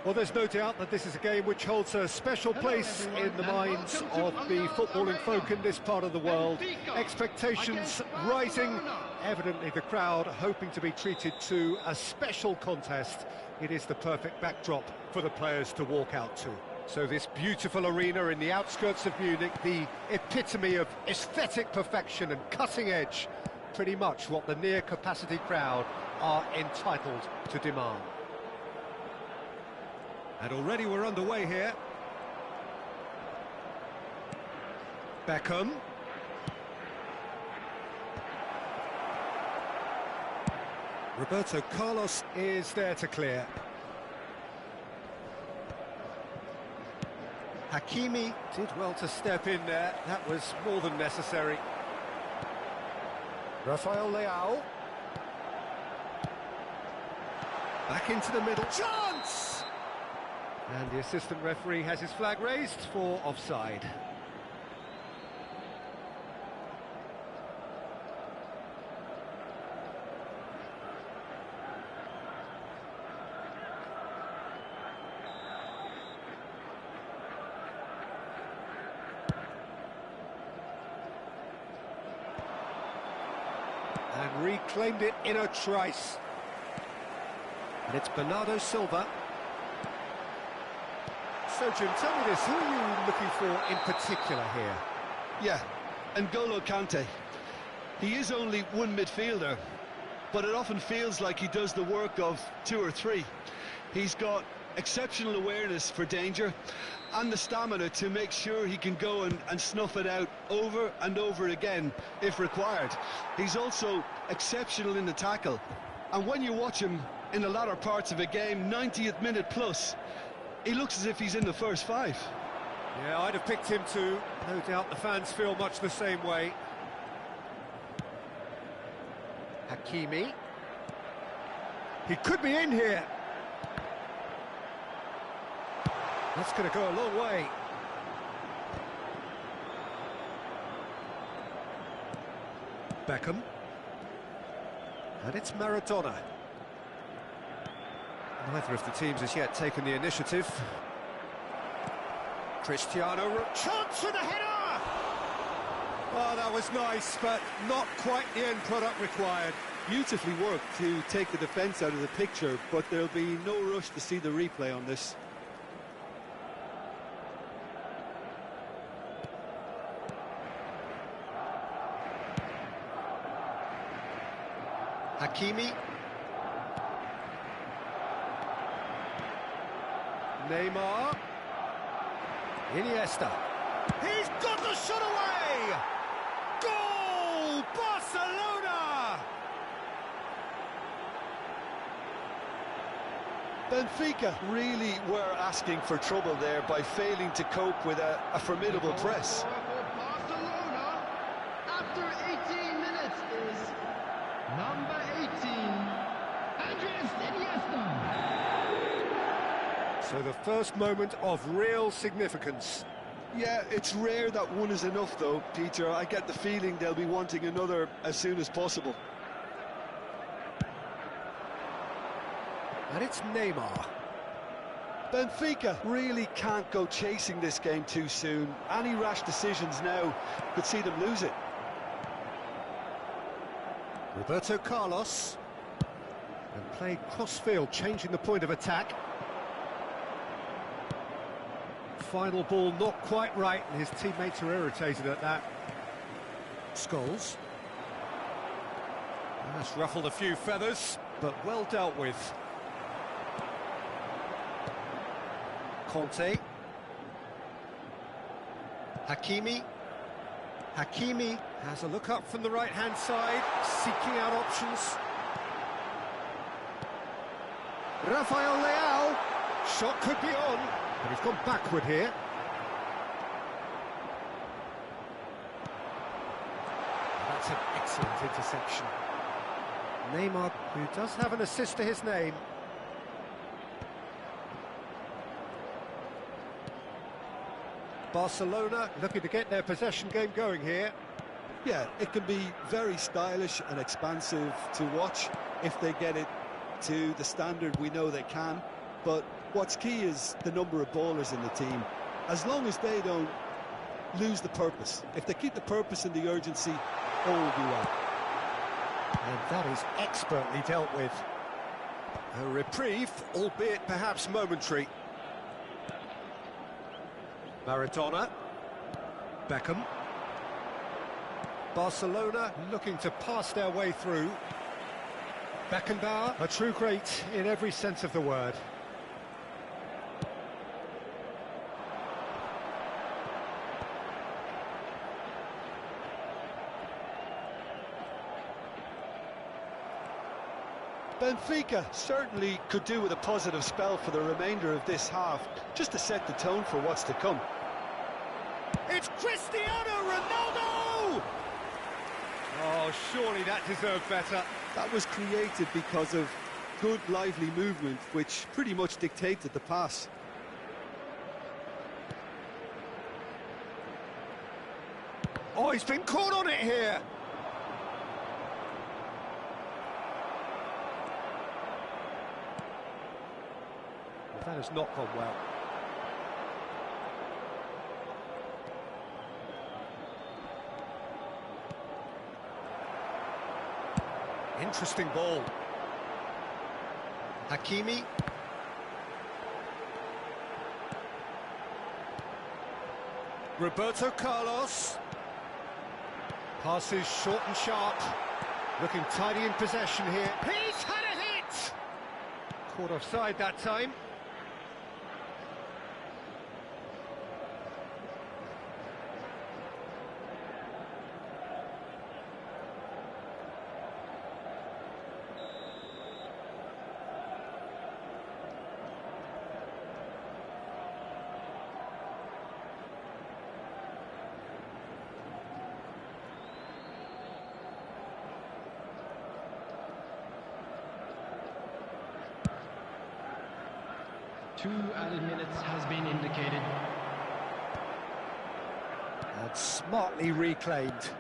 Well, there's no doubt that this is a game which holds a special place in the minds of the footballing folk in this part of the world. Expectations rising, evidently the crowd hoping to be treated to a special contest. It is the perfect backdrop for the players to walk out to. So this beautiful arena in the outskirts of Munich, the epitome of aesthetic perfection and cutting edge, pretty much what the near-capacity crowd are entitled to demand. And already we're underway here. Beckham. Roberto Carlos is there to clear. Hakimi did well to step in there. That was more than necessary. Rafael Leao. Back into the middle. Chance! And the assistant referee has his flag raised for offside. And reclaimed it in a trice. And it's Bernardo Silva. So, Jim, tell me this, who are you looking for in particular here? Yeah, N'Golo Kante. He is only one midfielder, but it often feels like he does the work of two or three. He's got exceptional awareness for danger and the stamina to make sure he can go and snuff it out over and over again if required. He's also exceptional in the tackle, and when you watch him in the latter parts of a game, 90th minute plus, he looks as if he's in the first five. Yeah, I'd have picked him too. No doubt the fans feel much the same way. Hakimi. He could be in here. That's going to go a long way. Beckham. And it's Maradona. Neither of the teams has yet taken the initiative. Cristiano, chance for the header! Oh, that was nice, but not quite the end product required. Beautifully worked to take the defence out of the picture, but there'll be no rush to see the replay on this. Hakimi. Neymar. Iniesta. He's got the shot away! Goal! Barcelona! Benfica really were asking for trouble there by failing to cope with a formidable press. Barcelona, after 18 minutes, is number 18, Andres Iniesta. So the first moment of real significance. Yeah, it's rare that one is enough though, Peter. I get the feeling they'll be wanting another as soon as possible. And it's Neymar. Benfica really can't go chasing this game too soon. Any rash decisions now could see them lose it. Roberto Carlos. And played cross-field, changing the point of attack. Final ball not quite right, and his teammates are irritated at that. Scholes. That's ruffled a few feathers, but well dealt with. Conte. Hakimi. Hakimi has a look up from the right-hand side, seeking out options. Rafael Leao. Shot could be on, but he's gone backward here. That's an excellent interception. Neymar, who does have an assist to his name. Barcelona looking to get their possession game going here. Yeah, it can be very stylish and expansive to watch if they get it to the standard we know they can. But what's key is the number of ballers in the team. As long as they don't lose the purpose, if they keep the purpose and the urgency, all will be well. And that is expertly dealt with. A reprieve, albeit perhaps momentary. Maradona. Beckham. Barcelona looking to pass their way through. Beckenbauer, a true great in every sense of the word. Benfica certainly could do with a positive spell for the remainder of this half, just to set the tone for what's to come. It's Cristiano Ronaldo! Oh, surely that deserved better. That was created because of good, lively movement, which pretty much dictated the pass. Oh, he's been caught on it here. That has not gone well. Interesting ball. Hakimi. Roberto Carlos. Passes short and sharp. Looking tidy in possession here. He's had a hit! Caught offside that time. Two added minutes has been indicated. And smartly reclaimed.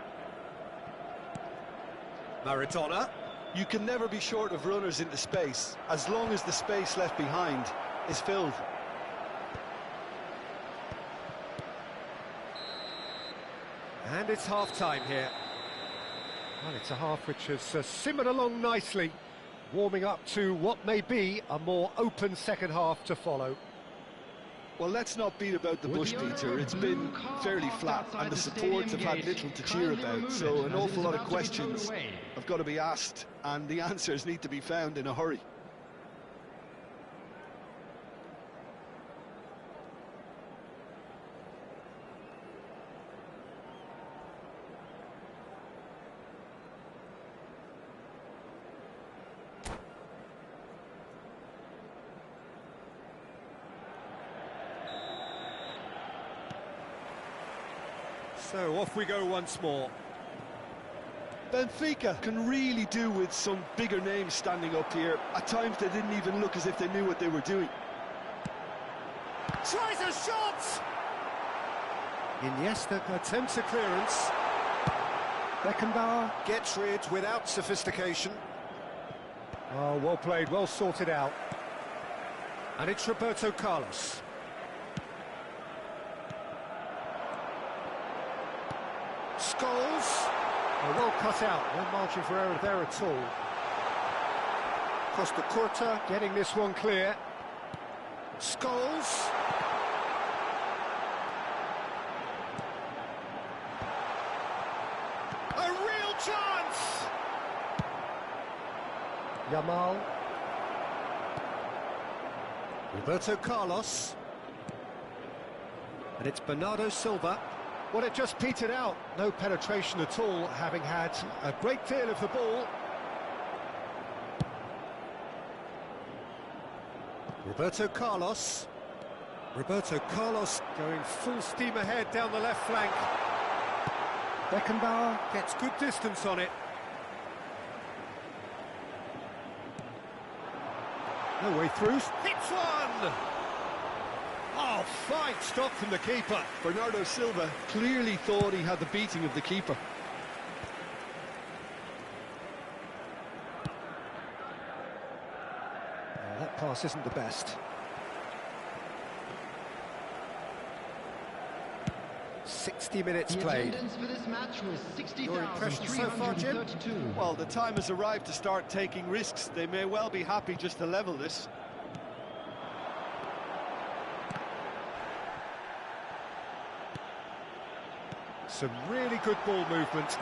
Maradona. You can never be short of runners into space, as long as the space left behind is filled. And it's half-time here. Well, it's a half which has simmered along nicely, warming up to what may be a more open second half to follow. Well, let's not beat about the bush, Peter. It's been fairly flat, and the supports have had little to cheer about, so an awful lot of questions have got to be asked, and the answers need to be found in a hurry. So off we go once more. Benfica can really do with some bigger names standing up here. At times they didn't even look as if they knew what they were doing. Tries a shot! Iniesta attempts a clearance. Beckenbauer gets rid without sophistication. Oh, well played, well sorted out. And it's Roberto Carlos. Scholes. Oh, well cut out, no margin for error there at all. Costa Curta getting this one clear. Scholes. A real chance! Yamal. Roberto Carlos. And it's Bernardo Silva. Well, it just petered out. No penetration at all, having had a great deal of the ball. Roberto Carlos. Roberto Carlos going full steam ahead down the left flank. Beckenbauer gets good distance on it. No way through. Hits one! Oh, fine stop from the keeper. Bernardo Silva clearly thought he had the beating of the keeper. That pass isn't the best. 60 minutes The played. attendance for this match was Your impression so far, Jim? 60,332. Well, the time has arrived to start taking risks. They may well be happy just to level this. Some really good ball movement.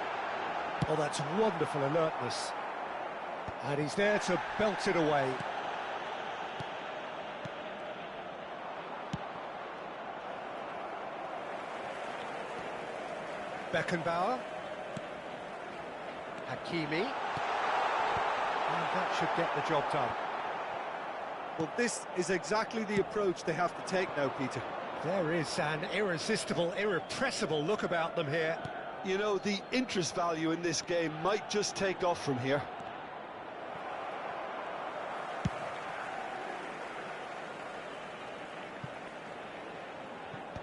Oh, that's wonderful alertness. And he's there to belt it away. Beckenbauer. Hakimi. And that should get the job done. Well, this is exactly the approach they have to take now, Peter. There is an irresistible, irrepressible look about them here. You know, the interest value in this game might just take off from here.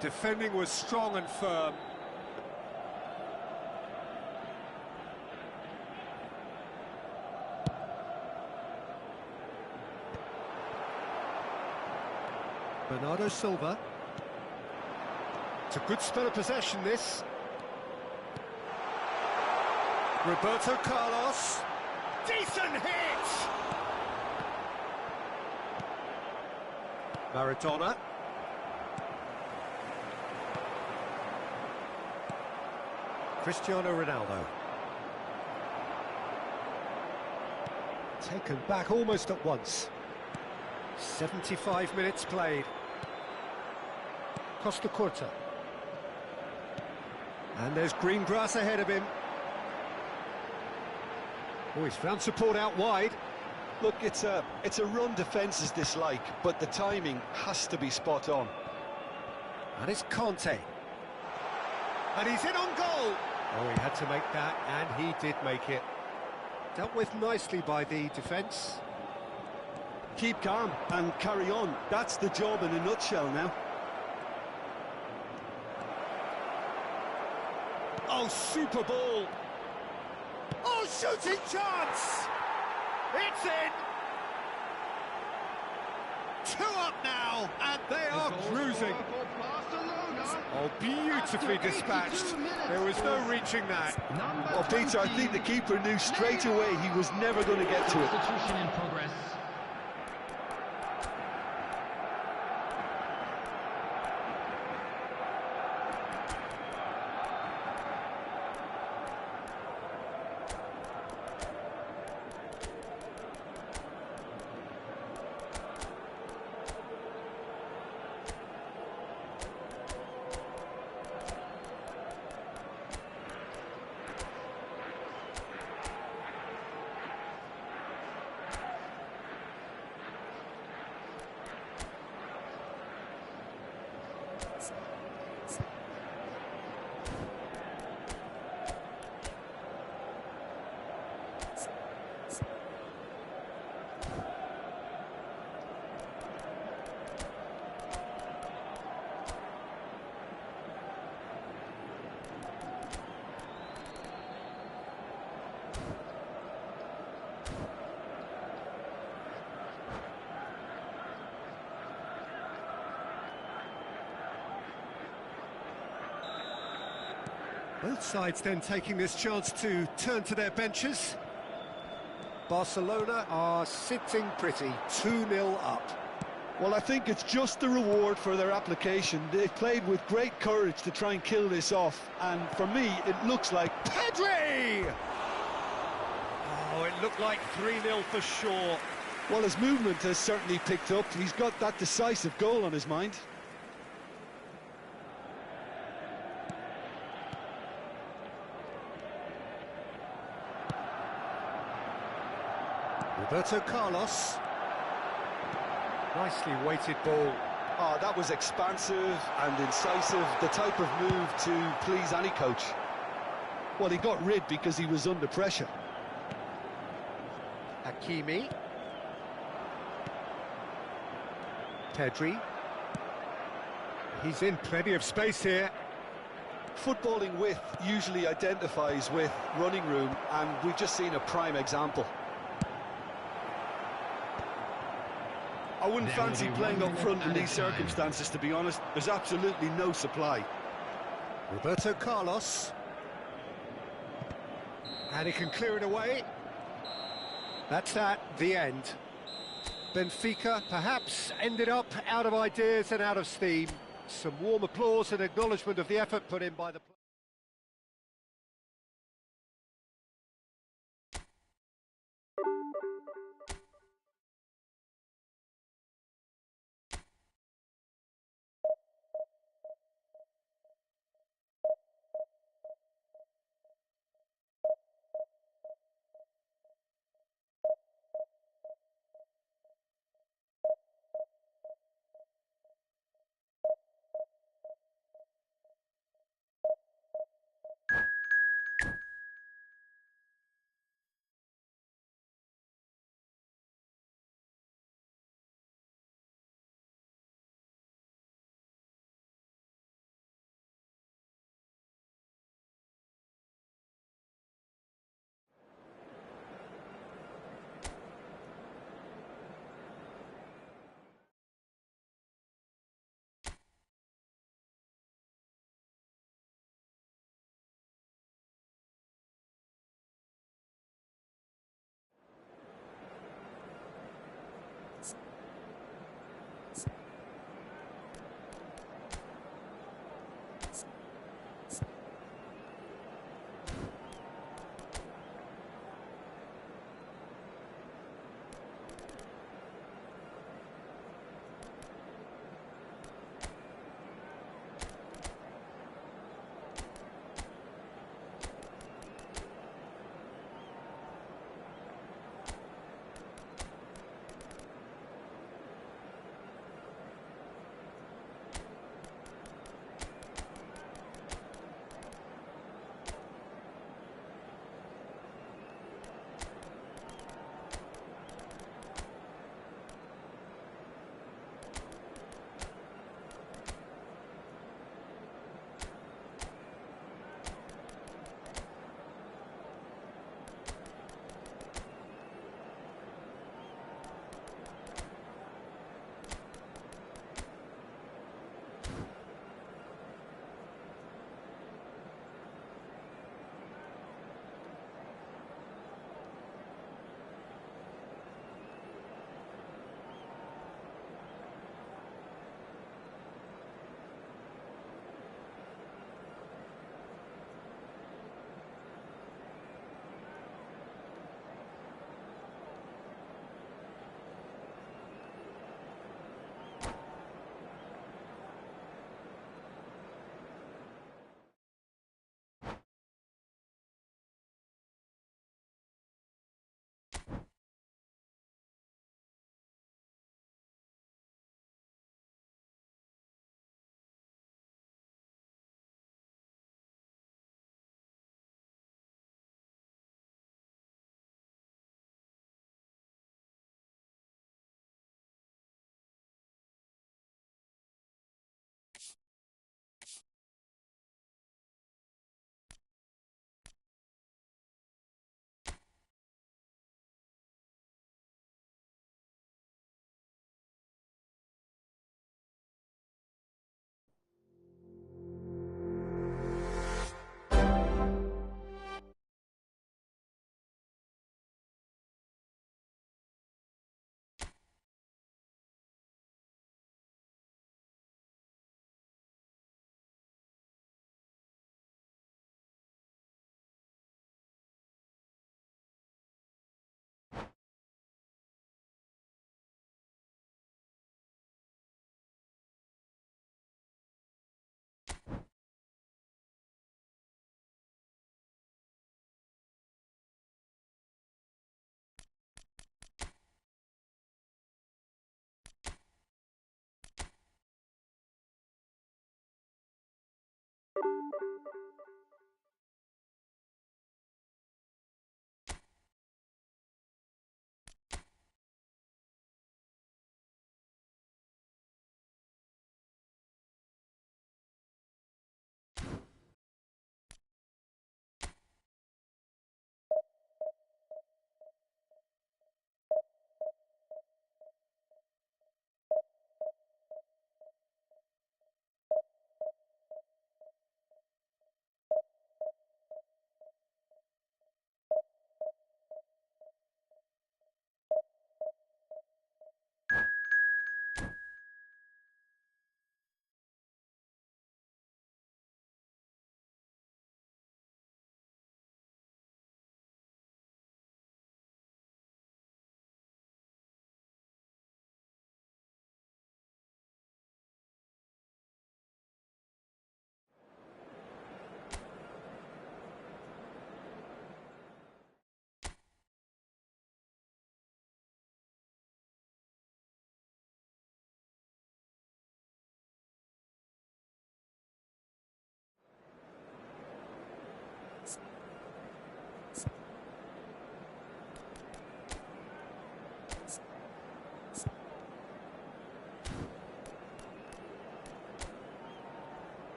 Defending was strong and firm. Bernardo Silva. It's a good spell of possession, this. Roberto Carlos. Decent hit! Maradona. Cristiano Ronaldo. Taken back almost at once. 75 minutes played. Costa Curta. And there's green grass ahead of him. Oh, he's found support out wide. Look, it's a run defence is dislike, but the timing has to be spot on. And it's Conte. And he's in on goal. Oh, he had to make that, and he did make it. Dealt with nicely by the defence. Keep calm and carry on. That's the job in a nutshell now. Oh, super ball. Oh, shooting chance! It's in! 2 up now, and they are cruising. Oh, beautifully dispatched. There was no reaching that. Well, Peter, I think the keeper knew straight away he was never going to get to it. Substitution in progress. Both sides then taking this chance to turn to their benches. Barcelona are sitting pretty, 2-0 up. Well, I think it's just the reward for their application. They've played with great courage to try and kill this off, and for me, it looks like... Pedri! Oh, it looked like 3-0 for sure. Well, his movement has certainly picked up. He's got that decisive goal on his mind. Roberto Carlos. Nicely weighted ball. Oh, that was expansive and incisive, the type of move to please any coach. Well, he got rid because he was under pressure. Hakimi. Pedri. He's in plenty of space here. Footballing width usually identifies with running room, and we've just seen a prime example. I wouldn't fancy playing up front in these circumstances, to be honest. There's absolutely no supply. Roberto Carlos. And he can clear it away. That's that, the end. Benfica perhaps ended up out of ideas and out of steam. Some warm applause and acknowledgement of the effort put in by the...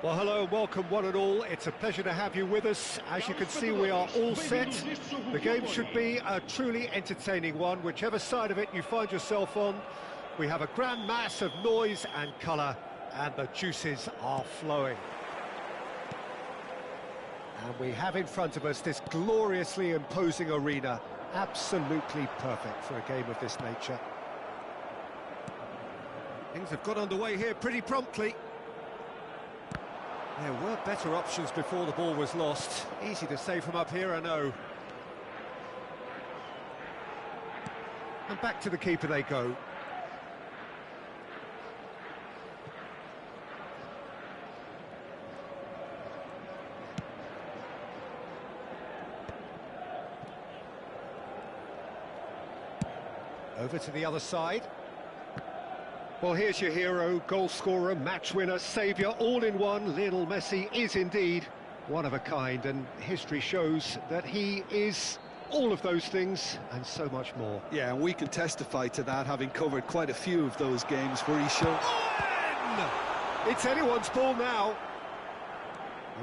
Well, hello and welcome one and all. It's a pleasure to have you with us. As you can see, we are all set. The game should be a truly entertaining one, whichever side of it you find yourself on. We have a grand mass of noise and colour, and the juices are flowing. And we have in front of us this gloriously imposing arena, absolutely perfect for a game of this nature. Things have got underway here pretty promptly. There were better options before the ball was lost. Easy to say from up here, I know. And back to the keeper they go. Over to the other side. Well, here's your hero, goal scorer, match winner, saviour, all in one. Lionel Messi is indeed one of a kind, and history shows that he is all of those things and so much more. Yeah, and we can testify to that, having covered quite a few of those games where he showed... It's anyone's ball now.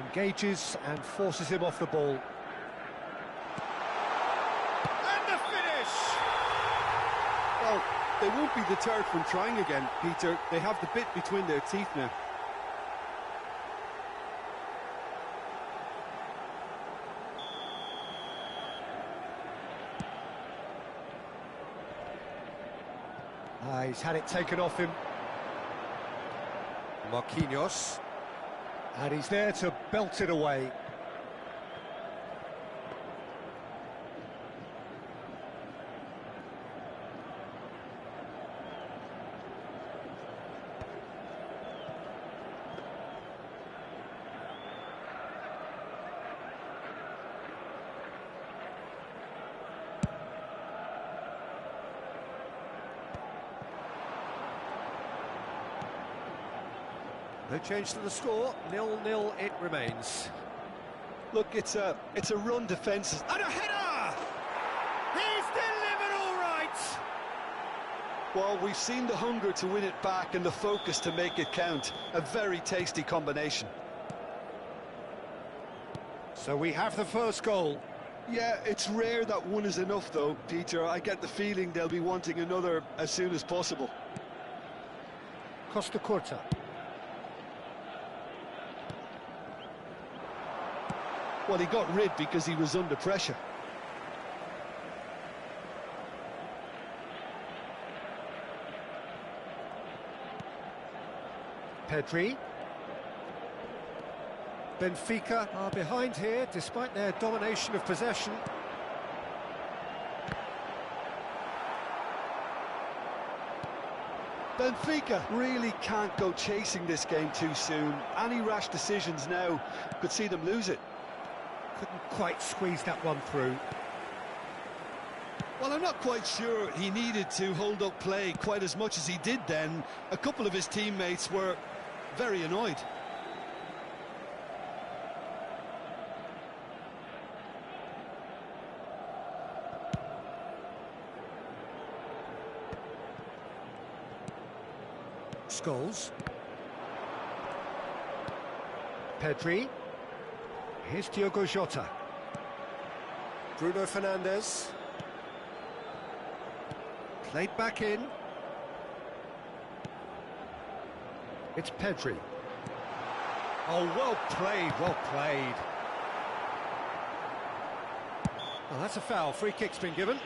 Engages and forces him off the ball. And the finish! Well, they won't be deterred from trying again, Peter. They have the bit between their teeth now. He's had it taken off him. Marquinhos. And he's there to belt it away. No change to the score, 0-0 it remains. Look, it's a run defence. And a header! He's delivered all right! Well, we've seen the hunger to win it back and the focus to make it count. A very tasty combination. So we have the first goal. Yeah, it's rare that one is enough though, Peter. I get the feeling they'll be wanting another as soon as possible. Costa Curta. Well, he got rid because he was under pressure. Pedri. Benfica are behind here, despite their domination of possession. Benfica really can't go chasing this game too soon. Any rash decisions now could see them lose it. Couldn't quite squeeze that one through. Well, I'm not quite sure he needed to hold up play quite as much as he did then. A couple of his teammates were very annoyed. Scholes. Pedri. Here's Diogo Jota. Bruno Fernandes. Played back in. It's Pedri. Oh, well played, well played. Oh, that's a foul. Free kick's been given.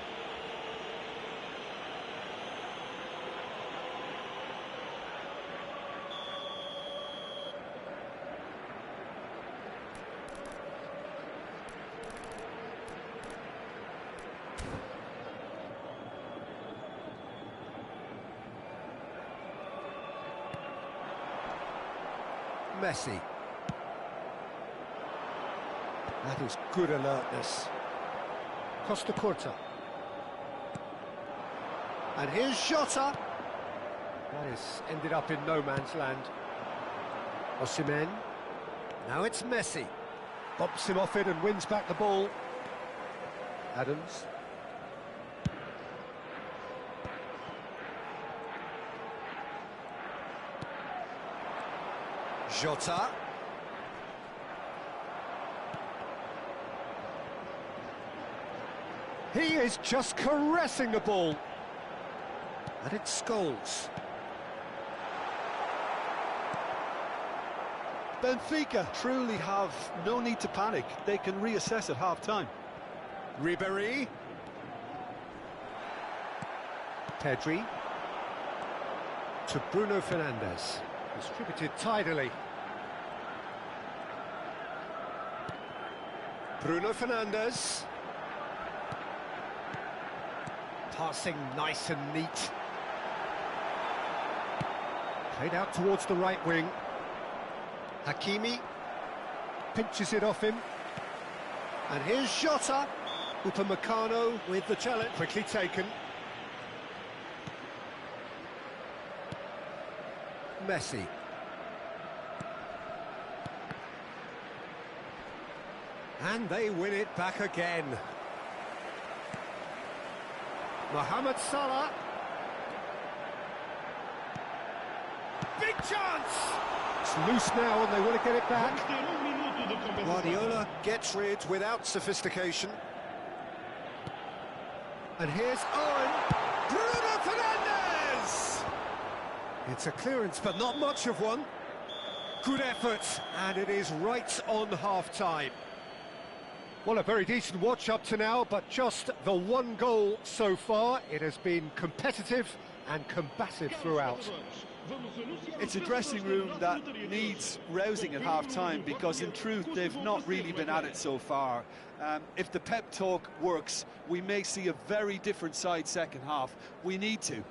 Messi. That is good alertness. Costa Curta. And here's Jota. That has ended up in no man's land. Osimhen. Now it's Messi. Bumps him off it and wins back the ball. Adams. Jota. He is just caressing the ball. And it's Scholes. Benfica truly have no need to panic. They can reassess at half-time. Ribéry. Pedri. To Bruno Fernandes. Distributed tidily. Bruno Fernandes. Passing nice and neat. Played out towards the right wing. Hakimi pinches it off him. And here's Jota. Upamecano with the challenge. Quickly taken. Messi. And they win it back again. Mohamed Salah. Big chance! It's loose now and they want to get it back. Guardiola gets rid without sophistication. And here's Owen. Bruno Fernandes! It's a clearance, but not much of one. Good effort, and it is right on half-time. Well, a very decent watch up to now, but just the one goal so far. It has been competitive and combative throughout. It's a dressing room that needs rousing at half-time because, in truth, they've not really been at it so far. If the pep talk works, we may see a very different side second half. We need to.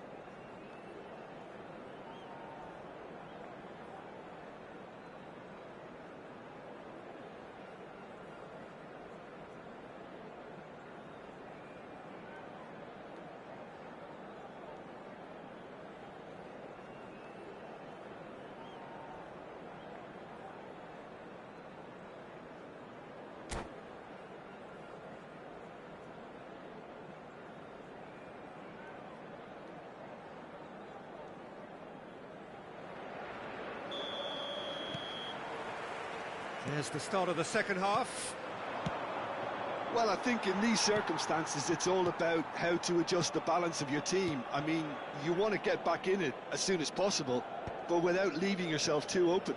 There's the start of the second half. Well, I think in these circumstances, it's all about how to adjust the balance of your team. I mean, you want to get back in it as soon as possible, but without leaving yourself too open.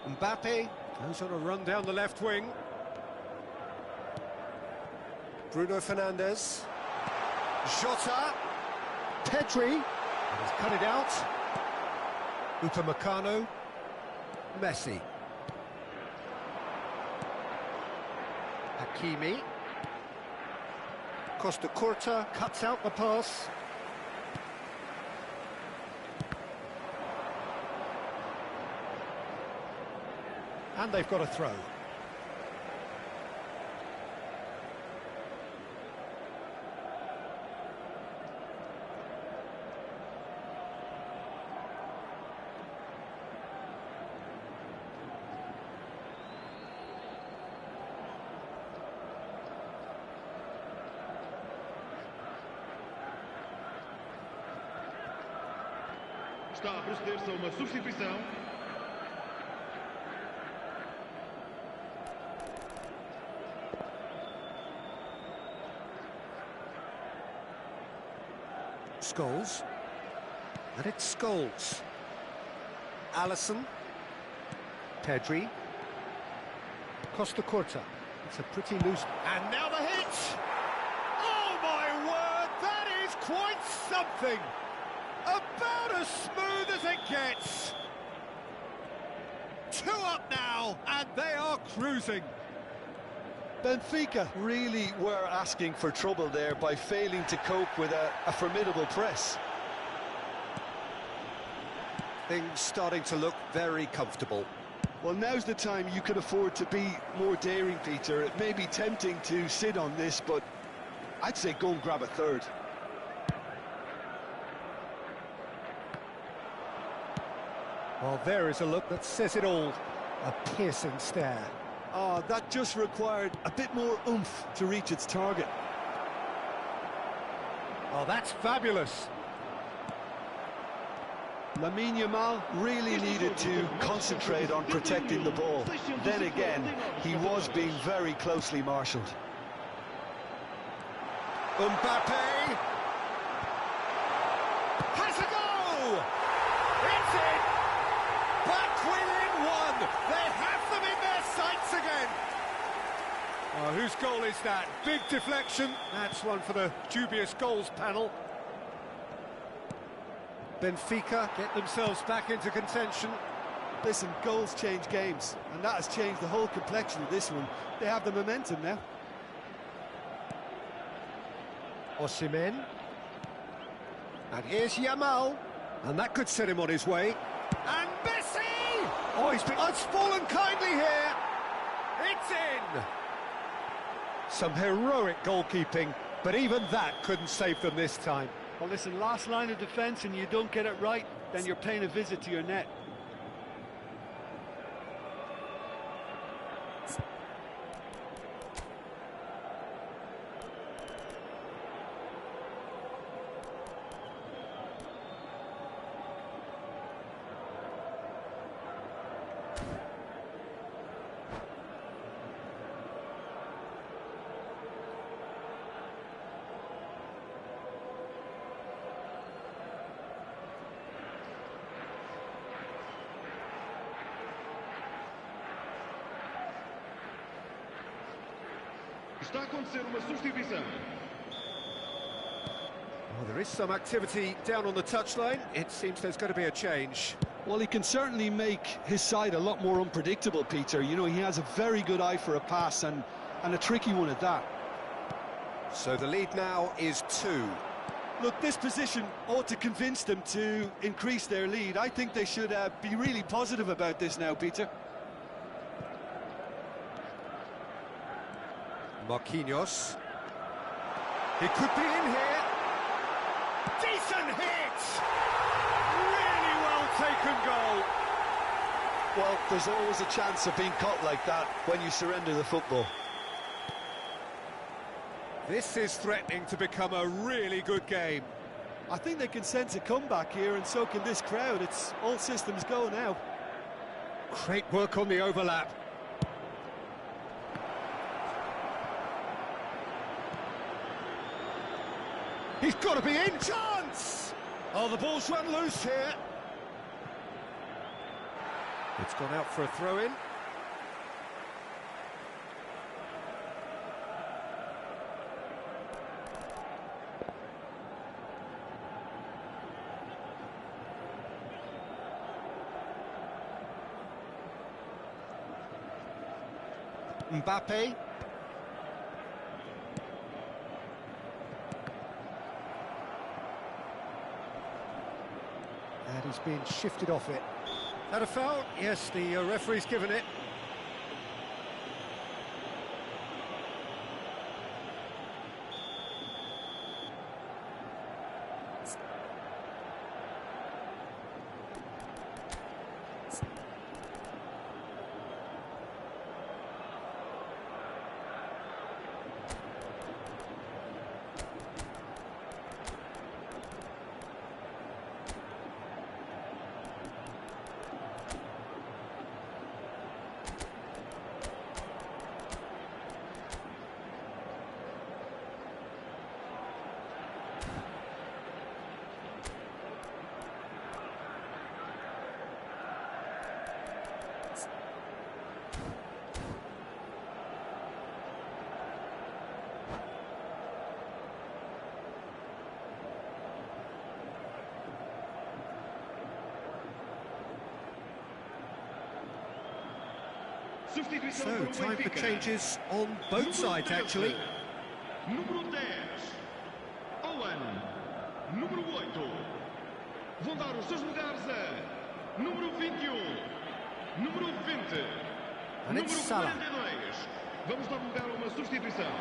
Mbappe goes on a run down the left wing. Bruno Fernandes. Jota. Pedri. And he's cut it out. Upamecano. Messi. Hakimi. Costa Curta cuts out the pass. And they've got a throw. Está a proceder-se a uma substituição. Scholes. And it's Scholes. Alisson. Pedri. Costa Curta. It's a pretty loose... And now the hit! Oh my word, that is quite something! About as smooth as it gets. 2 up now, and they are cruising. Benfica really were asking for trouble there by failing to cope with a formidable press. Things starting to look very comfortable. Well, now's the time you can afford to be more daring, Peter. It may be tempting to sit on this, but I'd say go and grab a third. Well, there is a look that says it all. A piercing stare. Ah, that just required a bit more oomph to reach its target. Oh, that's fabulous. Lamine Yamal really needed to concentrate on protecting the ball. Then again, he was being very closely marshalled. Mbappe has a goal! It's in! Back within one! They have them in their sights again! Oh, whose goal is that? Big deflection. That's one for the dubious goals panel. Benfica get themselves back into contention. Listen, goals change games, and that has changed the whole complexion of this one. They have the momentum now. Osimhen. And here's Yamal. And that could set him on his way. And Messi! Oh, he's fallen kindly here. It's in! Some heroic goalkeeping, but even that couldn't save them this time. Well, listen, last line of defence and you don't get it right, then you're paying a visit to your net. Está a acontecer uma substituição. Well, there is some activity down on the touchline. It seems there's going to be a change. Well, he can certainly make his side a lot more unpredictable, Peter. You know, he has a very good eye for a pass and a tricky one at that. So the lead now is 2. Look, this position ought to convince them to increase their lead. I think they should be really positive about this now, Peter. Marquinhos. He could be in here. Decent hit! Really well taken goal. Well, there's always a chance of being caught like that when you surrender the football. This is threatening to become a really good game. I think they can sense a comeback here, and so can this crowd. It's all systems go now. Great work on the overlap. He's got to be in. Chance! Oh, the ball's run loose here. It's gone out for a throw-in. Mbappe. And he's been shifted off it. Had a foul? Yes, the referee's given it. So, time for changes on both sides, actually. Número 10, Owen. Número 8, vão dar os seus lugares a número 21, número 20, And it's número Salah. 42. Vamos dar lugar a uma substituição.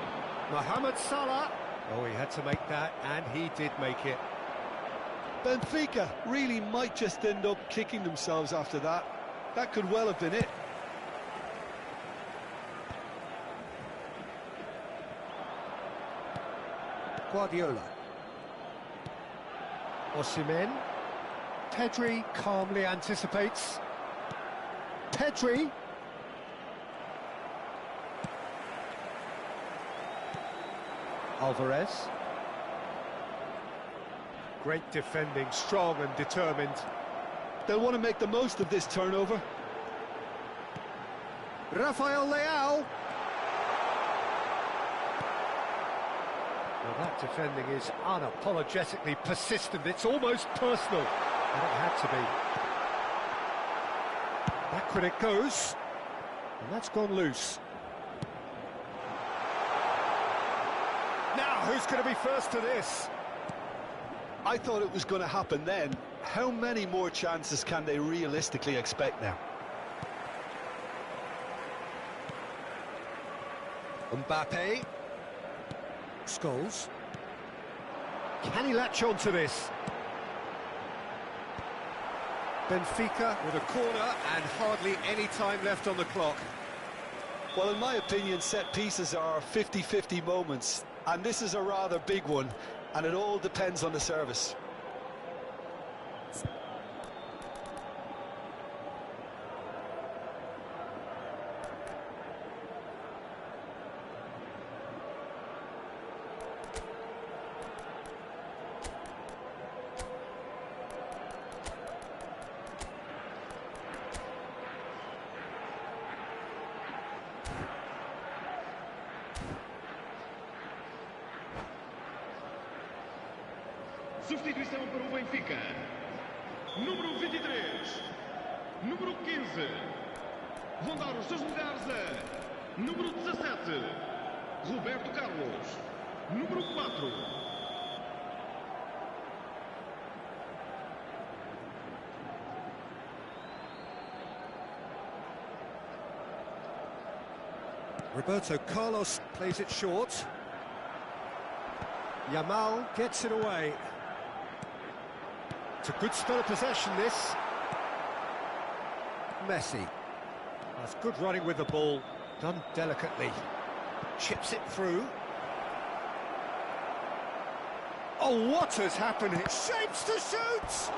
Mohamed Salah. Oh, he had to make that, and he did make it. Benfica really might just end up kicking themselves after that. That could well have been it. Guardiola. Osimhen. Pedri calmly anticipates. Pedri. Alvarez. Great defending, strong and determined. They'll want to make the most of this turnover. Rafael Leao. Well, that defending is unapologetically persistent. It's almost personal, and it had to be. Back when it goes, and that's gone loose. Now, who's going to be first to this? I thought it was going to happen then. How many more chances can they realistically expect now? Mbappe. Scholes. Can he latch on to this? Benfica with a corner and hardly any time left on the clock. Well, in my opinion, set pieces are 50-50 moments, and this is a rather big one, and it all depends on the service. Substituição para o Benfica. Número 23. Número 15. Vão dar os seus lugares a número 17. Roberto Carlos. Número 4. Roberto Carlos plays it short. Yamal gets it away. It's a good spell of possession, this. Messi. That's good running with the ball, done delicately. Chips it through. Oh, what has happened? It shapes to shoot!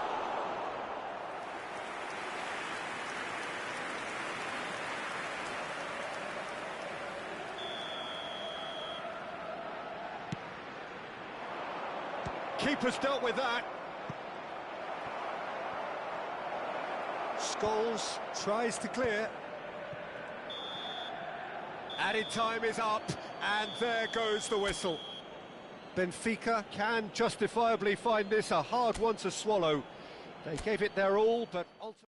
Keeper's dealt with that. Scholes tries to clear. Added time is up, and there goes the whistle. Benfica can justifiably find this a hard one to swallow. They gave it their all, but ultimately...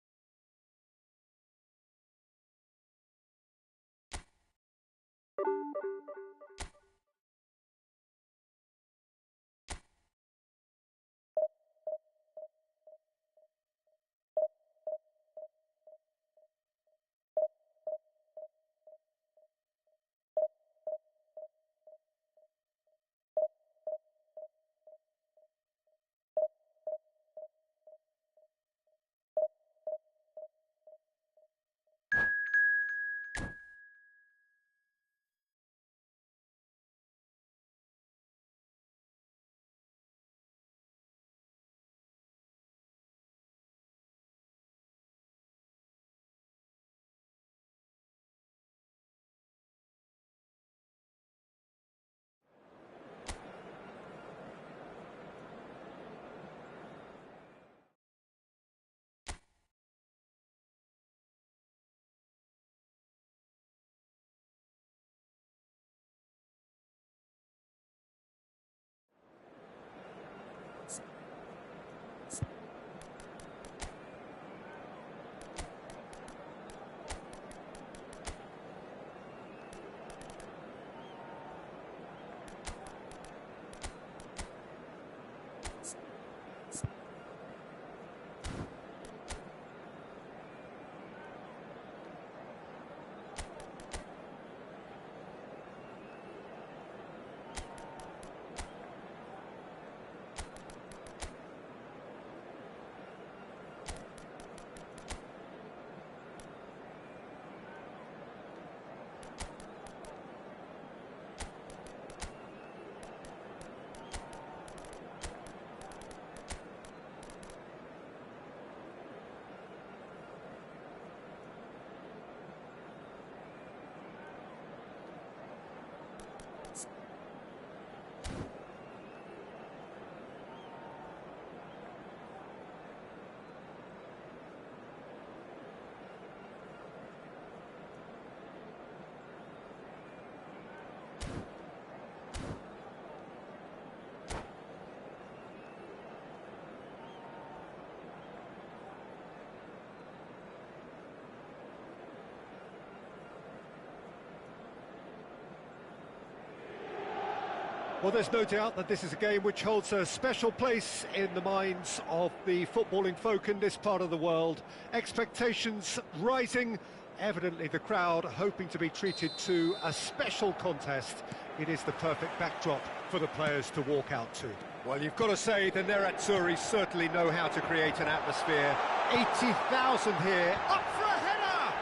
Well, there's no doubt that this is a game which holds a special place in the minds of the footballing folk in this part of the world. Expectations rising, evidently the crowd hoping to be treated to a special contest. It is the perfect backdrop for the players to walk out to. Well, you've got to say the Nerazzurri certainly know how to create an atmosphere. 80,000 here, up for a header!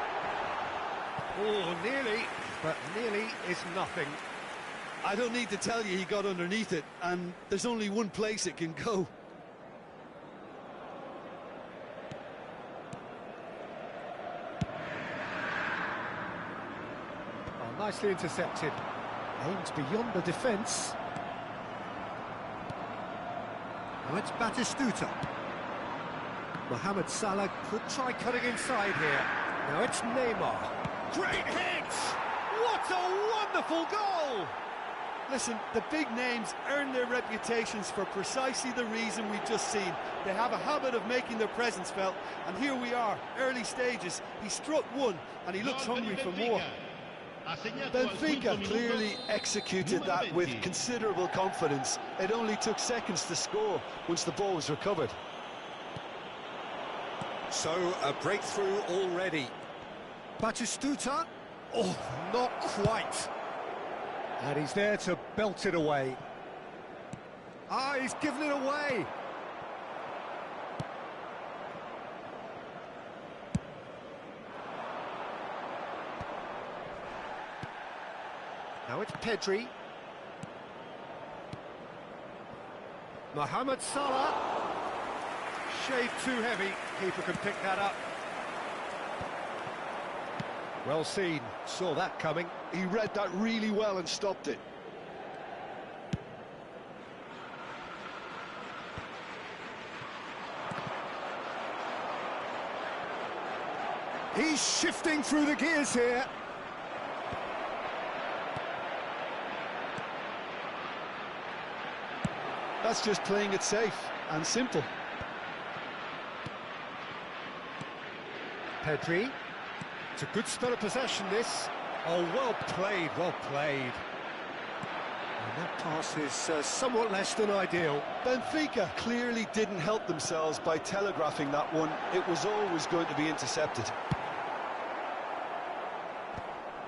Oh, nearly, but nearly is nothing. I don't need to tell you he got underneath it, and there's only one place it can go. Oh, nicely intercepted. Aims beyond the defence. Now it's Batistuta. Mohamed Salah could try cutting inside here. Now it's Neymar. Great hit! What a wonderful goal! Listen, the big names earn their reputations for precisely the reason we've just seen. They have a habit of making their presence felt, and here we are, early stages. He struck one, and he looks hungry for more. Benfica clearly executed that with considerable confidence. It only took seconds to score once the ball was recovered. So, a breakthrough already. Batistuta? Oh, not quite. And he's there to belt it away. Ah, he's given it away. Now it's Pedri. Mohamed Salah. Shade too heavy. Keeper can pick that up. Well seen. Saw that coming. He read that really well and stopped it. He's shifting through the gears here. That's just playing it safe and simple. Pedri. It's a good spell of possession, this. Oh, well played, well played. And that pass is somewhat less than ideal. Benfica clearly didn't help themselves by telegraphing that one. It was always going to be intercepted.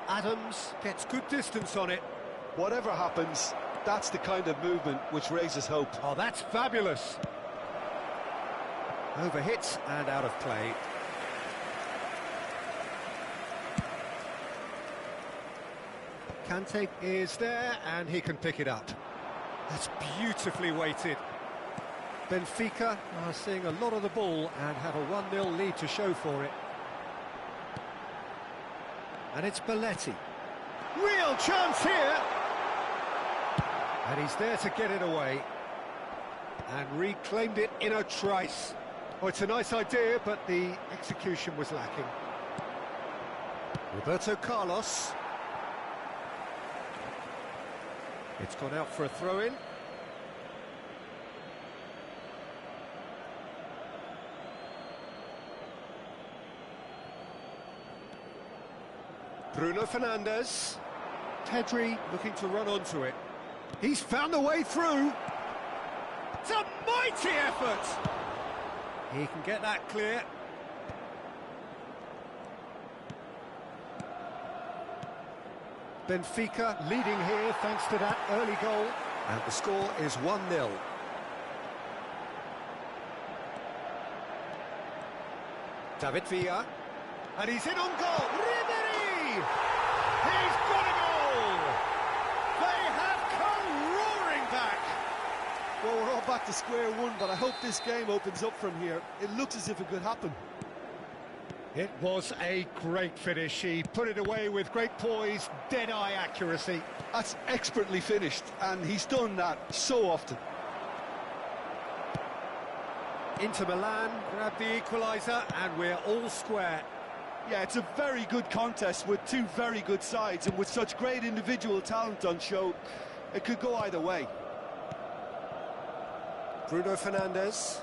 Adams gets good distance on it. Whatever happens, that's the kind of movement which raises hope. Oh, that's fabulous. Overhit and out of play. Kante is there, and he can pick it up. That's beautifully weighted. Benfica are seeing a lot of the ball and have a 1-0 lead to show for it. And it's Belletti. Real chance here! And he's there to get it away. And reclaimed it in a trice. Oh, it's a nice idea, but the execution was lacking. Roberto Carlos. It's gone out for a throw-in. Bruno Fernandes. Pedri looking to run onto it. He's found a way through. It's a mighty effort. He can get that clear. Benfica leading here thanks to that early goal. And the score is 1-0. David Villa. And he's in on goal. Ribéry! He's got a goal! They have come roaring back. Well, we're all back to square one, but I hope this game opens up from here. It looks as if it could happen. It was a great finish. He put it away with great poise, dead-eye accuracy. That's expertly finished, and he's done that so often. Inter Milan grab the equaliser, and we're all square. Yeah, it's a very good contest with two very good sides, and with such great individual talent on show, it could go either way. Bruno Fernandes.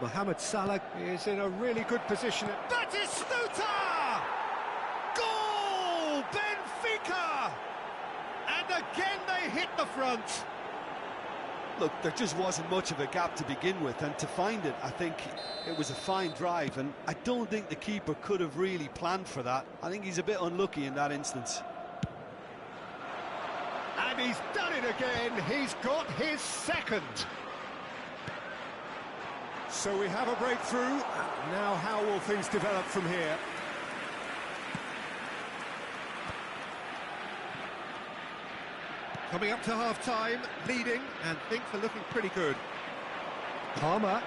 Mohamed Salah is in a really good position. Batistuta! Goal! again they hit the front. Look, there just wasn't much of a gap to begin with, and to find it, I think it was a fine drive, and I don't think the keeper could have really planned for that. I think he's a bit unlucky in that instance. And he's done it again. He's got his second. So we have a breakthrough. Now how will things develop from here? Coming up to half-time, leading, and things are looking pretty good. Palmer.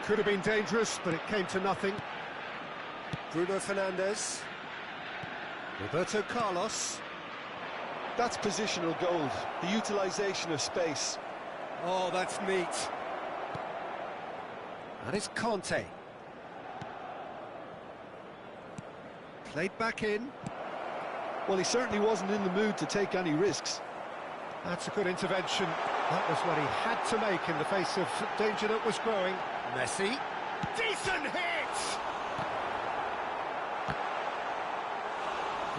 Could have been dangerous, but it came to nothing. Bruno Fernandes. Roberto Carlos. That's positional gold, the utilisation of space. Oh, that's neat. And it's Conte. Played back in. Well, he certainly wasn't in the mood to take any risks. That's a good intervention. That was what he had to make in the face of danger that was growing. Messi. Decent hit!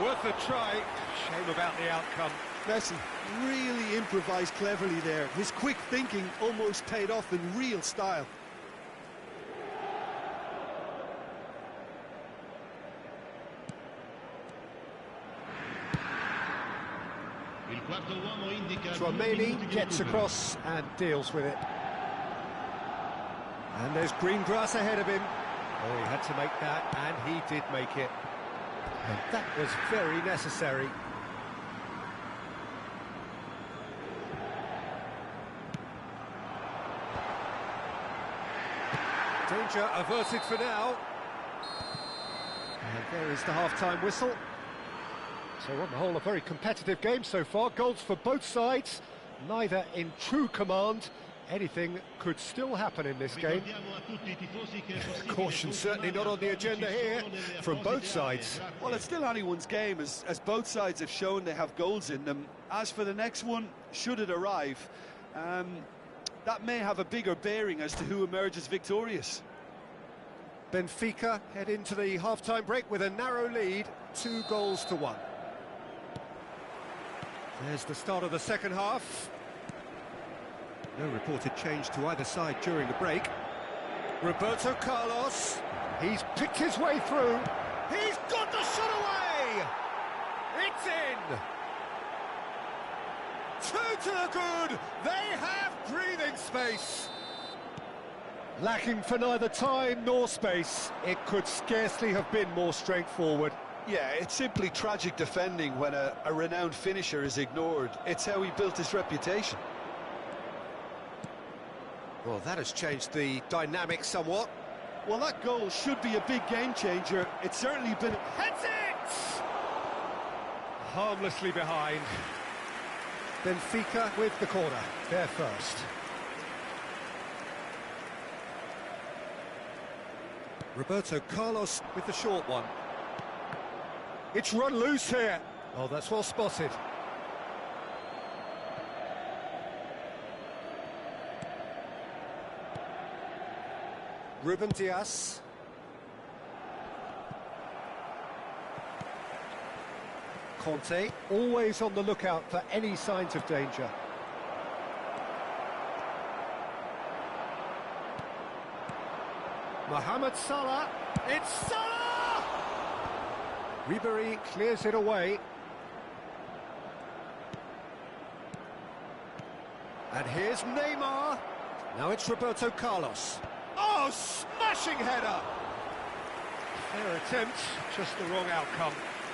Worth a try. Shame about the outcome. Messi really improvised cleverly there. His quick thinking almost paid off in real style. Tchouaméni gets across and deals with it. And there's green grass ahead of him. Oh, he had to make that, and he did make it. And that was very necessary. Danger averted for now. And there is the half-time whistle. So on the whole, a very competitive game so far. Goals for both sides, neither in true command. Anything could still happen in this game. Caution certainly not on the agenda here from both sides. Well, it's still anyone's game, as both sides have shown they have goals in them. As for the next one, should it arrive, that may have a bigger bearing as to who emerges victorious. Benfica head into the half-time break with a narrow lead, 2-1. There's the start of the second half. No reported change to either side during the break. Roberto Carlos. He's picked his way through. He's got the shot away! It's in! 2 to the good! They have breathing space! Lacking for neither time nor space. It could scarcely have been more straightforward. Yeah, it's simply tragic defending when a renowned finisher is ignored. It's how he built his reputation. Well, that has changed the dynamic somewhat. Well, that goal should be a big game changer. It's certainly been... Heads it! Harmlessly behind. Benfica with the corner. They're first. Roberto Carlos with the short one. It's run loose here. Oh, that's well spotted. Ruben Dias. Conte, always on the lookout for any signs of danger. Mohamed Salah. It's Salah! Ribéry clears it away. And here's Neymar. Now it's Roberto Carlos. Oh, smashing header! Fair attempt, just the wrong outcome.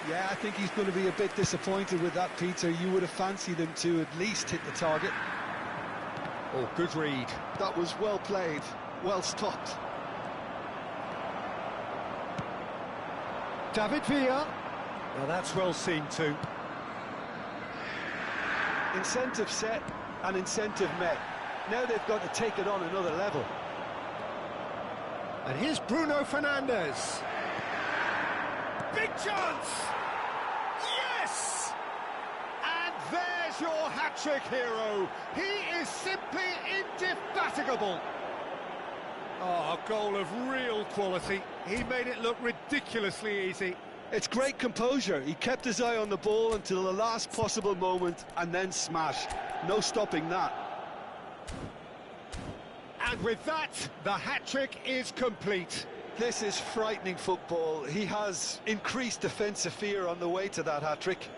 Yeah, I think he's going to be a bit disappointed with that, Peter. You would have fancied him to at least hit the target. Oh, good read. That was well played, well stopped. David Villa. Now that's well seen too. Incentive set and incentive met. Now they've got to take it on another level. And here's Bruno Fernandes. Big chance! Yes! And there's your hat-trick hero. He is simply indefatigable. Oh, a goal of real quality. He made it look ridiculously easy. It's great composure. He kept his eye on the ball until the last possible moment and then smashed. No stopping that. And with that, the hat-trick is complete. This is frightening football. He has increased defensive fear on the way to that hat-trick.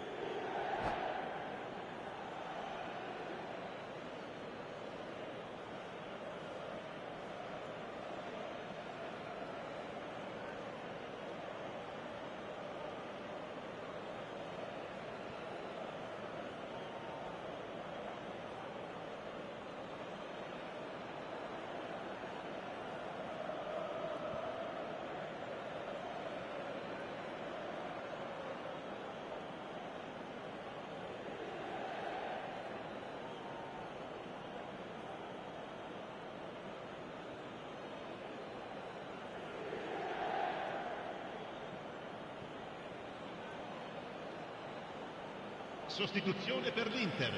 Sostituzione per l'Inter.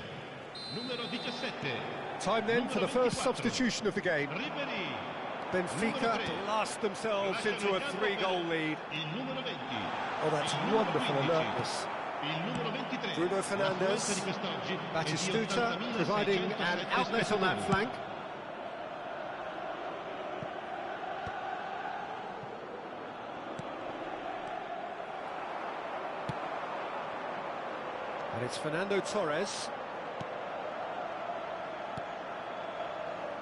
Numero 17. Time then for the first substitution of the game. Ribery. Benfica blast themselves into a 3-goal lead. Il numero 20. Oh, that's wonderful alertness. Il numero 23. Bruno Fernandes, Batistuta providing an outlet on that flank. And it's Fernando Torres.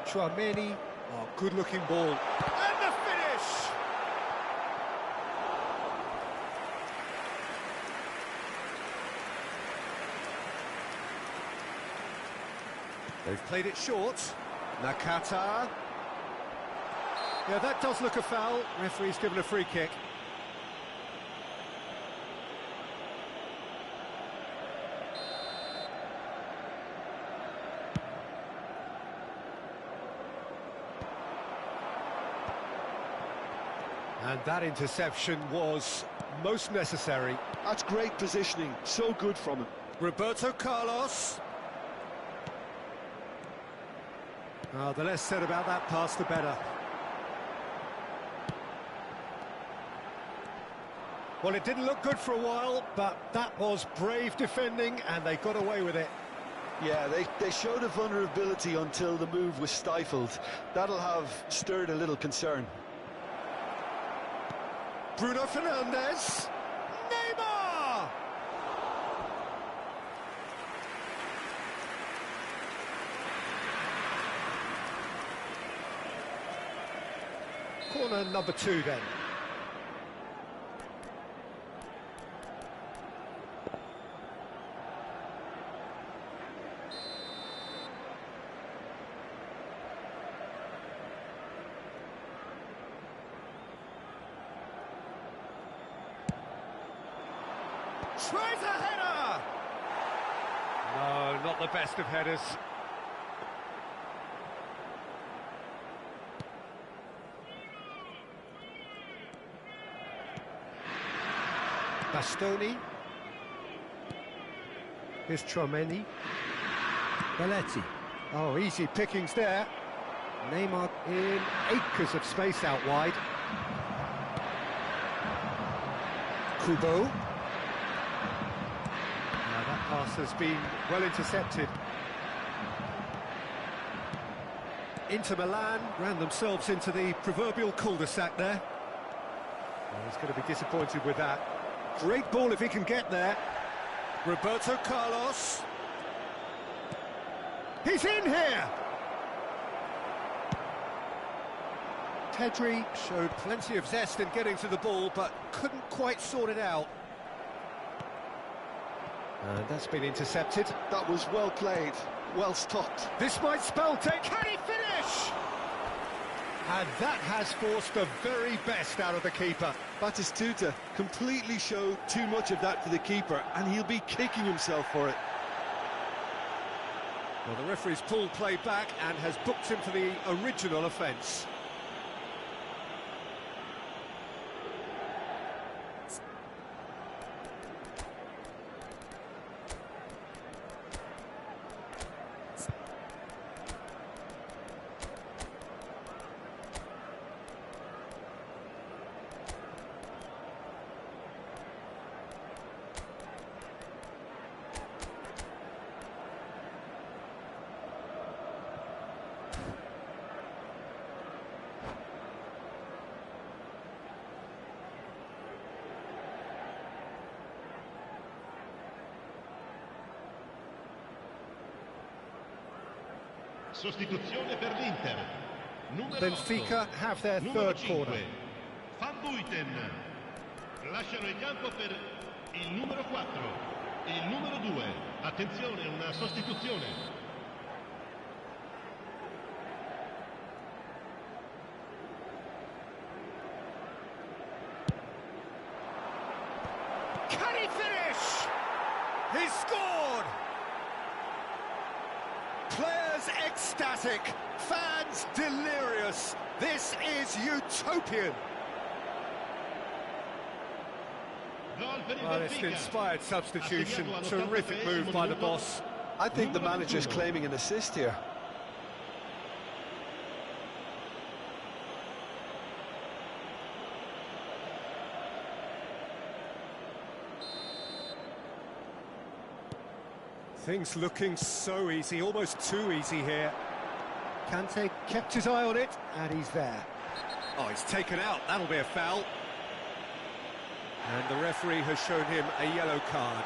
Chouameni, oh, good-looking ball. And the finish! They've played it short. Nakata. Yeah, that does look a foul. Referee's given a free kick. And that interception was most necessary. That's great positioning, so good from him. Roberto Carlos. Oh, the less said about that pass, the better. Well, it didn't look good for a while, but that was brave defending, and they got away with it. Yeah, they showed a vulnerability until the move was stifled. That'll have stirred a little concern. Bruno Fernandes. Neymar! Corner number 2 then. Tries a header! No, not the best of headers. Bastoni. Here's Chouameni. Belletti. Oh, easy pickings there. Neymar in acres of space out wide. Kubo. That pass has been well intercepted. Inter Milan ran themselves into the proverbial cul-de-sac there. Well, he's going to be disappointed with that. Great ball if he can get there. Roberto Carlos. He's in here! Pedri showed plenty of zest in getting to the ball, but couldn't quite sort it out. And that's been intercepted. That was well played, well stopped. This might spell take. Can he finish? And that has forced the very best out of the keeper. Batistuta completely showed too much of that for the keeper, and he'll be kicking himself for it. Well, the referee's pulled play back and has booked him for the original offence. Sostituzione per l'Inter. Benfica have their third corner. Van Buiten. Lasciano il campo per il numero 4. Il numero 2. Attenzione, una sostituzione. Can he finish? He's scored! Players ecstatic, fans delirious. This is utopian. Well, it's an inspired substitution. Terrific move by the boss. I think the manager's claiming an assist here. Things looking so easy, almost too easy here. Kante kept his eye on it, and he's there. Oh, he's taken out. That'll be a foul. And the referee has shown him a yellow card.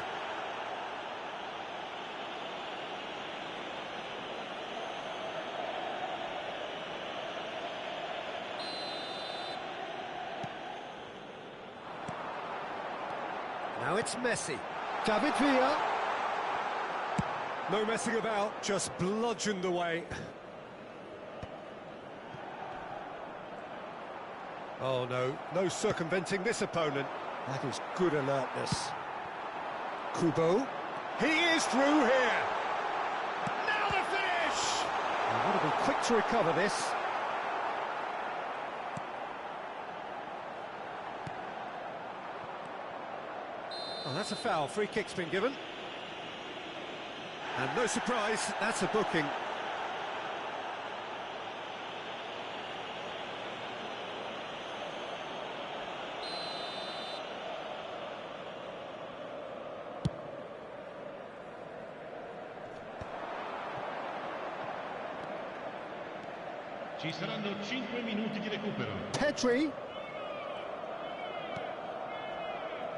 Now it's Messi. David Villa. No messing about, just bludgeoned away. Oh no, no circumventing this opponent. That is good alertness. Kubo. He is through here. Now the finish! I want to be quick to recover this. Oh, that's a foul. Free kick's been given. And no surprise, that's a booking. Ci saranno 5 minuti di recupero. Pedri.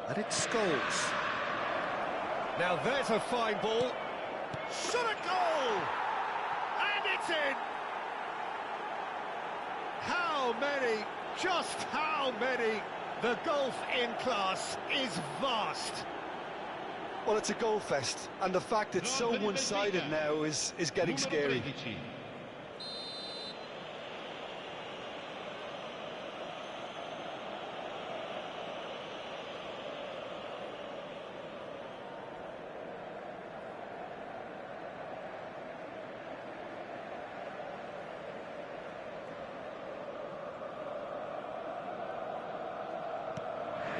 And it's Scholes. Now there's a fine ball. Shot a goal! And it's in! How many? Just how many? The golf in class is vast. Well, it's a goal fest, and the fact it's so one-sided now is getting scary.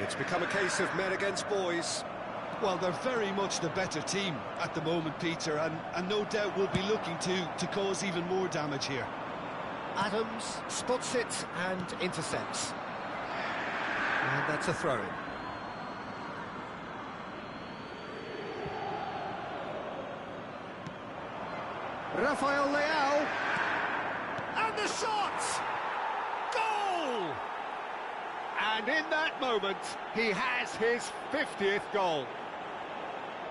It's become a case of men against boys. Well, they're very much the better team at the moment, Peter, and no doubt will be looking to cause even more damage here. Adams spots it and intercepts. And that's a throw-in. Rafael Leao. And the shot! Goal! And in that moment, he has his 50th goal.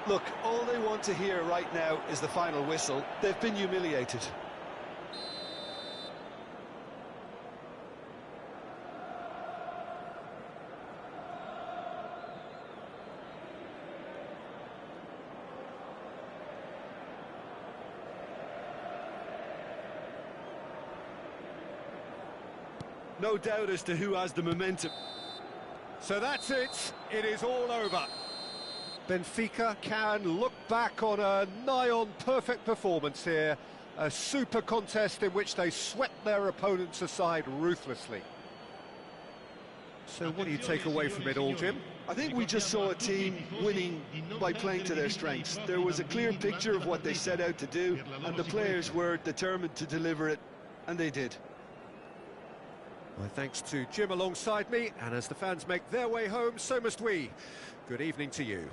Look, all they want to hear right now is the final whistle. They've been humiliated. No doubt as to who has the momentum. So that's it. It is all over. Benfica can look back on a nigh-on perfect performance here. A super contest in which they swept their opponents aside ruthlessly. So what do you take away from it all, Jim? I think we just saw a team winning by playing to their strengths. There was a clear picture of what they set out to do, and the players were determined to deliver it, and they did. My thanks to Jim alongside me, and as the fans make their way home, so must we. Good evening to you.